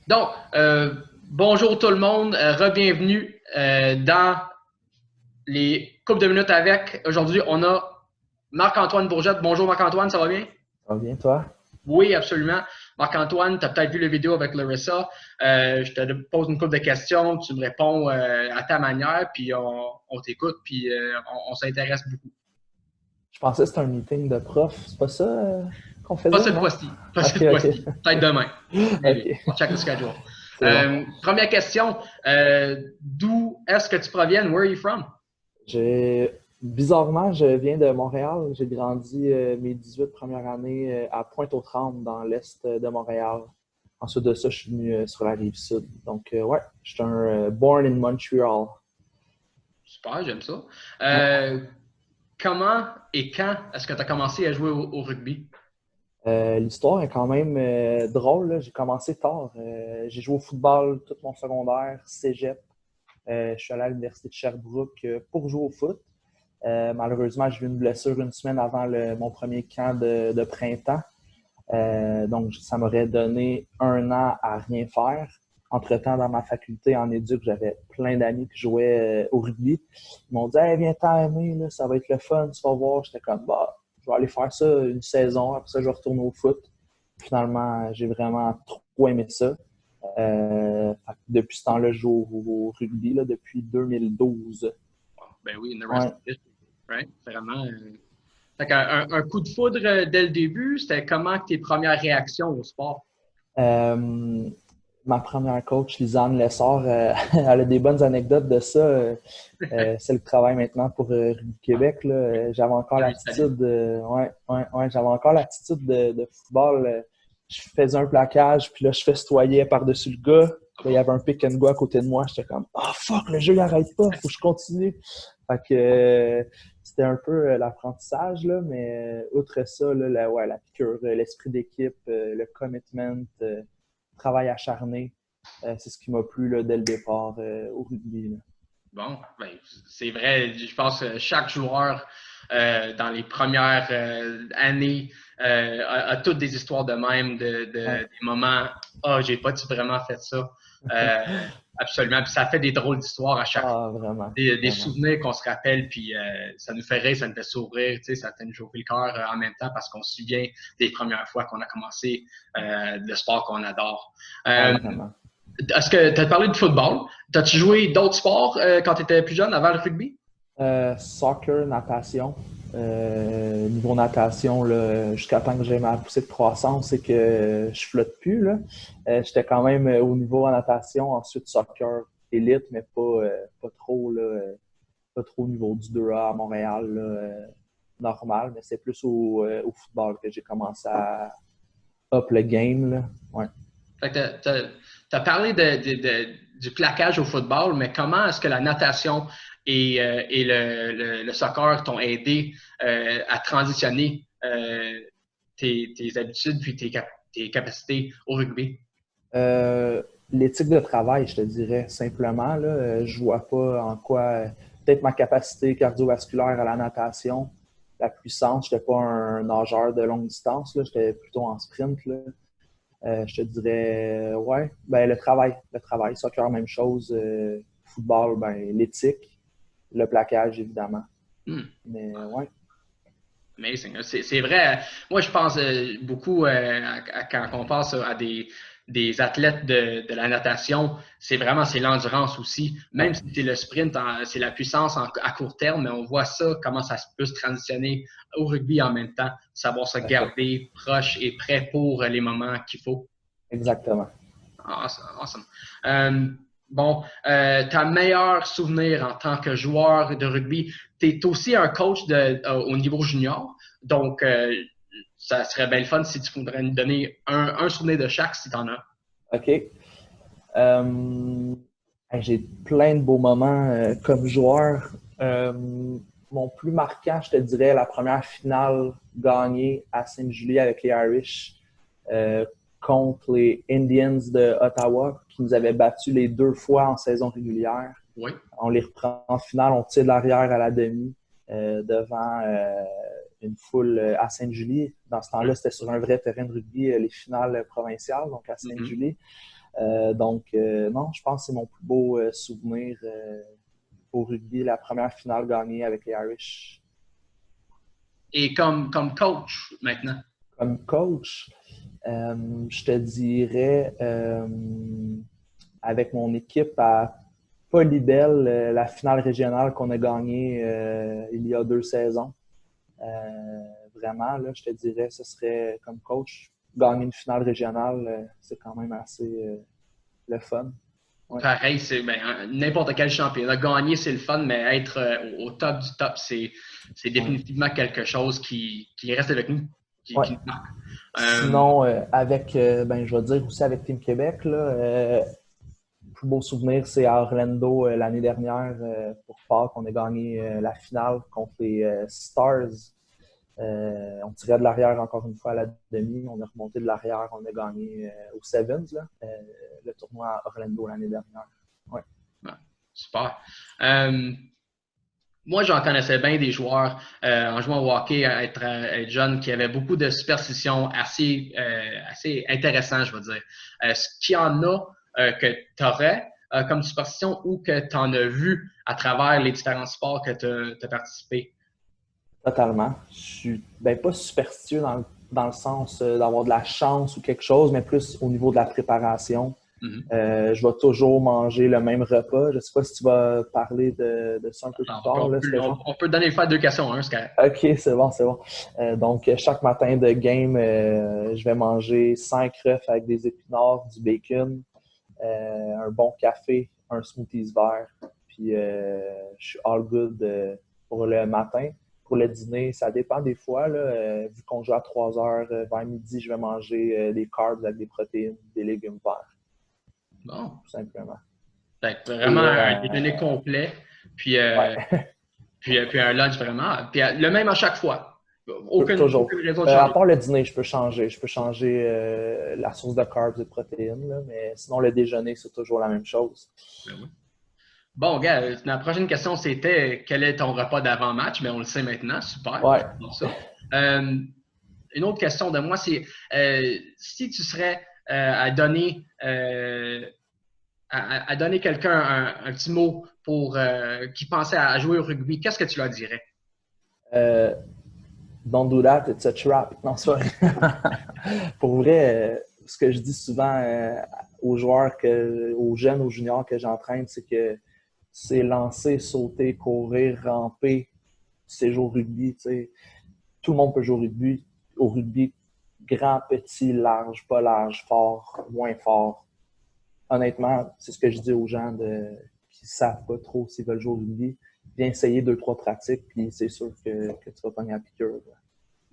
Donc, bonjour tout le monde, re-bienvenue dans les coupes de minutes avec. Aujourd'hui, on a Marc-Antoine Bourgette. Bonjour Marc-Antoine, ça va bien? Ça va bien, toi? Oui, absolument. Marc-Antoine, tu as peut-être vu la vidéo avec Larissa. Je te pose une couple de questions, tu me réponds à ta manière, puis on t'écoute, puis on s'intéresse beaucoup. Je pensais que c'était un meeting de prof. C'est pas ça qu'on Pas faisait, cette non? fois-ci, pas Ok, cette fois-ci. ok. Peut-être demain. Ok, Maybe. On check le schedule. c'est bon. Première question, d'où est-ce que tu proviens? Where are you from? Bizarrement, je viens de Montréal. J'ai grandi mes 18 premières années à Pointe-aux-Trembles, dans l'est de Montréal. Ensuite de ça, je suis venu sur la rive sud. Donc, ouais, je suis un born in Montreal. Super, j'aime ça. Ouais. Euh, Comment et quand est-ce que tu as commencé à jouer au rugby? L'histoire est quand même drôle, là. J'ai commencé tard. J'ai joué au football tout mon secondaire, cégep. Je suis allé à l'Université de Sherbrooke pour jouer au foot. Malheureusement, j'ai eu une blessure une semaine avant mon premier camp de printemps. Donc, ça m'aurait donné un an à rien faire. Entre-temps, dans ma faculté en éduc, j'avais plein d'amis qui jouaient au rugby. Ils m'ont dit hey, viens t'aimer, là, ça va être le fun, tu vas voir. J'étais comme bah, je vais aller faire ça une saison, après ça, je vais retourner au foot. Finalement, j'ai vraiment trop aimé ça. Depuis ce temps-là, je joue au rugby là, depuis 2012. Ben oui, in the rest Ouais. of history, right? Vraiment. Fait un coup de foudre dès le début, c'était comment tes premières réactions au sport? Euh, Ma première coach, Lisanne Lessard, elle a des bonnes anecdotes de ça. C'est le travail maintenant pour Rugby Québec. Là. J'avais encore On les salue. l'attitude, ouais, j'avais encore l'attitude de football. Je faisais un plaquage, puis là, je festoyais par-dessus le gars. Là, il y avait un pick and go à côté de moi. J'étais comme, ah fuck, le jeu n'arrête pas, faut que je continue. Fait que c'était un peu l'apprentissage, là, mais outre ça, là, ouais, la piqûre, l'esprit d'équipe, le commitment, travail acharné, c'est ce qui m'a plu là, dès le départ au rugby. Là. Bon, ben, c'est vrai, je pense que chaque joueur dans les premières années a toutes des histoires de même, Ouais. des moments, ah, j'ai pas vraiment fait ça. Euh, Absolument. Puis ça fait des drôles d'histoires à chaque fois. Ah, vraiment, Des vraiment. souvenirs qu'on se rappelle, puis ça nous fait rire, ça nous fait sourire, tu sais, ça fait nous chauffer le cœur en même temps parce qu'on se souvient des premières fois qu'on a commencé le sport qu'on adore. Ah, Euh, vraiment. Est-ce que tu as parlé de football? T'as-tu joué d'autres sports quand tu étais plus jeune avant le rugby? Soccer, natation. Niveau natation, là, jusqu'à temps que j'ai ma poussée de croissance et que je flotte plus, là. J'étais quand même au niveau en natation. Ensuite, soccer élite, mais pas trop, là, pas trop au niveau du 2A à Montréal, là, normal. Mais c'est plus au football que j'ai commencé à up le game, là. Ouais. Fait que t'as parlé du plaquage au football, mais comment est-ce que la natation et le soccer t'ont aidé à transitionner tes habitudes puis tes capacités au rugby? L'éthique de travail, je te dirais simplement. Là, je vois pas en quoi peut-être ma capacité cardiovasculaire à la natation, la puissance. Je n'étais pas un nageur de longue distance, là, j'étais plutôt en sprint. Là. Je te dirais ouais, ben le travail, soccer, même chose, football, ben l'éthique, le plaquage, évidemment. Hmm. Mais ouais, Amazing. C'est vrai. Moi, je pense beaucoup quand on pense à des athlètes de la natation, c'est l'endurance aussi. Même ouais, si c'est le sprint, c'est la puissance à court terme, mais on voit ça, comment ça peut se transitionner au rugby en même temps, savoir se tout à fait. garder proche et prêt pour les moments qu'il faut. Exactement. Awesome. Awesome. Bon, ta meilleur souvenir en tant que joueur de rugby, tu es aussi un coach au niveau junior. Donc, ça serait bien le fun si tu pourrais nous donner un souvenir de chaque si tu en as. OK. Euh, j'ai plein de beaux moments comme joueur. Mon plus marquant, je te dirais, la première finale gagnée à Saint-Julie avec les Irish euh, contre les Indians de Ottawa, qui nous avaient battus les deux fois en saison régulière. Oui. On les reprend en finale, on tire de l'arrière à la demi devant une foule à Saint-Julie. Dans ce temps-là, c'était sur un vrai terrain de rugby, les finales provinciales, donc à Mhm. Saint-Julie. Non, je pense que c'est mon plus beau souvenir au rugby, la première finale gagnée avec les Irish. Et comme coach maintenant? Comme coach, je te dirais, avec mon équipe à Polybel, la finale régionale qu'on a gagnée il y a 2 saisons. Vraiment, là, je te dirais, ce serait comme coach, gagner une finale régionale, c'est quand même assez le fun. Ouais. Pareil, c'est n'importe quel championnat. Gagner, c'est le fun, mais être au top du top, c'est définitivement quelque chose qui reste avec nous, qui Ouais. nous marque. Sinon, je vais dire aussi avec Team Québec, là, le plus beau souvenir, c'est à Orlando l'année dernière pour Pâques. On a gagné la finale contre les Stars. On tirait de l'arrière encore une fois à la demi. On a remonté de l'arrière. On a gagné au Sevens, là, le tournoi à Orlando l'année dernière. Ouais. Super. Moi, j'en connaissais bien des joueurs en jouant au hockey, à être jeune, qui avaient beaucoup de superstitions assez intéressantes, je veux dire. Est-ce qu'il y en a que tu aurais comme superstition ou que tu en as vu à travers les différents sports que tu as participé? Totalement. Je suis pas superstitieux dans le sens d'avoir de la chance ou quelque chose, mais plus au niveau de la préparation. Je vais toujours manger le même repas. Je ne sais pas si tu vas parler de ça un peu plus tard. On peut donner faire 2 questions, c'est correct. OK, c'est bon, c'est bon. Donc, chaque matin de game, je vais manger 5 refs avec des épinards, du bacon, un bon café, un smoothies vert. Puis, je suis all good pour le matin. Pour le dîner, ça dépend des fois. Là, vu qu'on joue à 3 heures, vers midi, je vais manger des carbs avec des protéines, des légumes verts. Bon. Tout simplement. Vraiment un déjeuner complet, puis un lunch vraiment. Puis le même à chaque fois. Toujours. Aucune raison de À changer. part le dîner, je peux changer. Je peux changer la source de carbs et de protéines, là, mais sinon, le déjeuner, c'est toujours la même chose. Ben oui. Bon, gars, la prochaine question, c'était quel est ton repas d'avant-match? Mais on le sait maintenant. Super. Ouais. Ça. Une autre question de moi, c'est si tu serais à donner quelqu'un un petit mot pour qui pensait à jouer au rugby, qu'est-ce que tu leur dirais? Don't do that, it's a trap. Non, c'est vrai. Pour vrai, ce que je dis souvent aux joueurs, aux jeunes, aux juniors que j'entraîne, c'est que c'est lancer, sauter, courir, ramper, c'est jouer au rugby. T'sais. Tout le monde peut jouer au rugby, grand, petit, large, pas large, fort, moins fort. Honnêtement, c'est ce que je dis aux gens qui ne savent pas trop s'ils veulent jouer au rugby. Viens essayer 2-3 pratiques, puis c'est sûr que tu vas pogner la piqûre.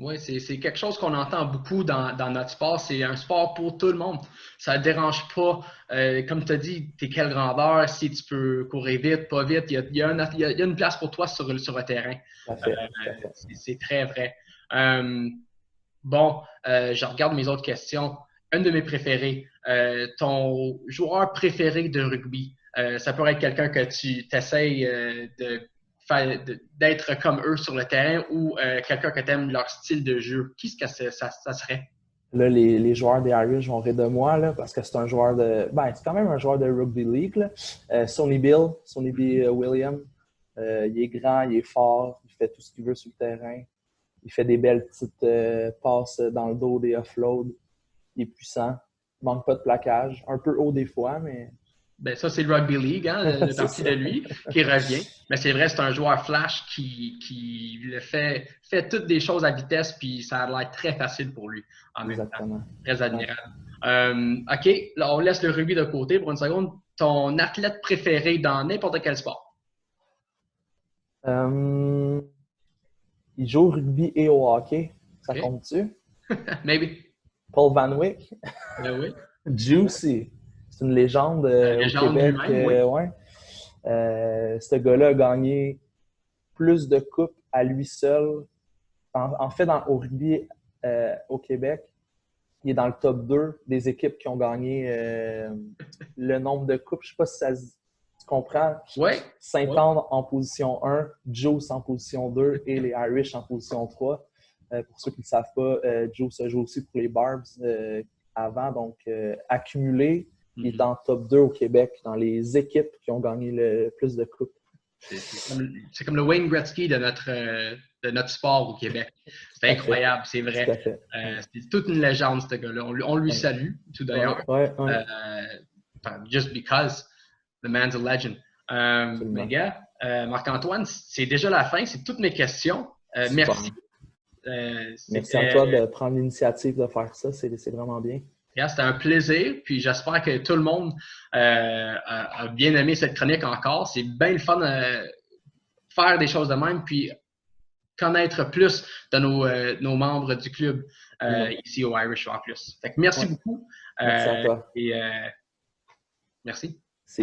Oui, c'est quelque chose qu'on entend beaucoup dans notre sport. C'est un sport pour tout le monde. Ça ne dérange pas. Comme tu as dit, tu es quelle grandeur, si tu peux courir vite, pas vite. Il y a une place pour toi sur le terrain. C'est très vrai. Je regarde mes autres questions. Une de mes préférées, ton joueur préféré de rugby, ça pourrait être quelqu'un que tu t'essayes d'être comme eux sur le terrain ou quelqu'un que tu aimes leur style de jeu. Qui est-ce que ça serait? Là, les joueurs des Irish vont rire de moi là, parce que c'est un joueur c'est quand même un joueur de rugby league. Là. Sonny B. Williams. Il est grand, il est fort, il fait tout ce qu'il veut sur le terrain. Il fait des belles petites passes dans le dos, des offloads. Il est puissant. Il manque pas de plaquage. Un peu haut des fois, mais. Ben ça, c'est le Rugby League, hein, le parti de lui, qui revient. Mais c'est vrai, c'est un joueur flash qui le fait toutes des choses à vitesse, puis ça a l'air très facile pour lui en même temps. Très admirable. OK, là, on laisse le rugby de côté pour une seconde. Ton athlète préféré dans n'importe quel sport? Il joue au rugby et au hockey. Ça compte-tu? Maybe. Paul Van Wyk. Oui. Juicy. C'est une légende au Québec. Ouais. Ce gars-là a gagné plus de coupes à lui seul. En fait, au rugby au Québec, il est dans le top 2 des équipes qui ont gagné le nombre de coupes. Je ne sais pas si tu comprends. Oui. Saint-Anne en position 1, Juice en position 2 et les Irish en position 3. Pour ceux qui ne le savent pas, Juice a joué aussi pour les Barbs avant. Donc, accumulé, Il est en top 2 au Québec dans les équipes qui ont gagné le plus de coupes. C'est comme le Wayne Gretzky de notre sport au Québec. C'est incroyable, c'est vrai. Tout à fait. C'est toute une légende, ce gars-là. On lui salue, tout d'ailleurs. Ouais. Just because the man's a legend. Mais gars, Marc-Antoine, c'est déjà la fin. C'est toutes mes questions. Merci. Merci à toi de prendre l'initiative de faire ça. C'est vraiment bien. C'était un plaisir. Puis j'espère que tout le monde a bien aimé cette chronique encore. C'est bien le fun de faire des choses de même. Puis connaître plus de nos membres du club ici au Irish Rock Plus. Fait que merci beaucoup. Merci à toi. Merci.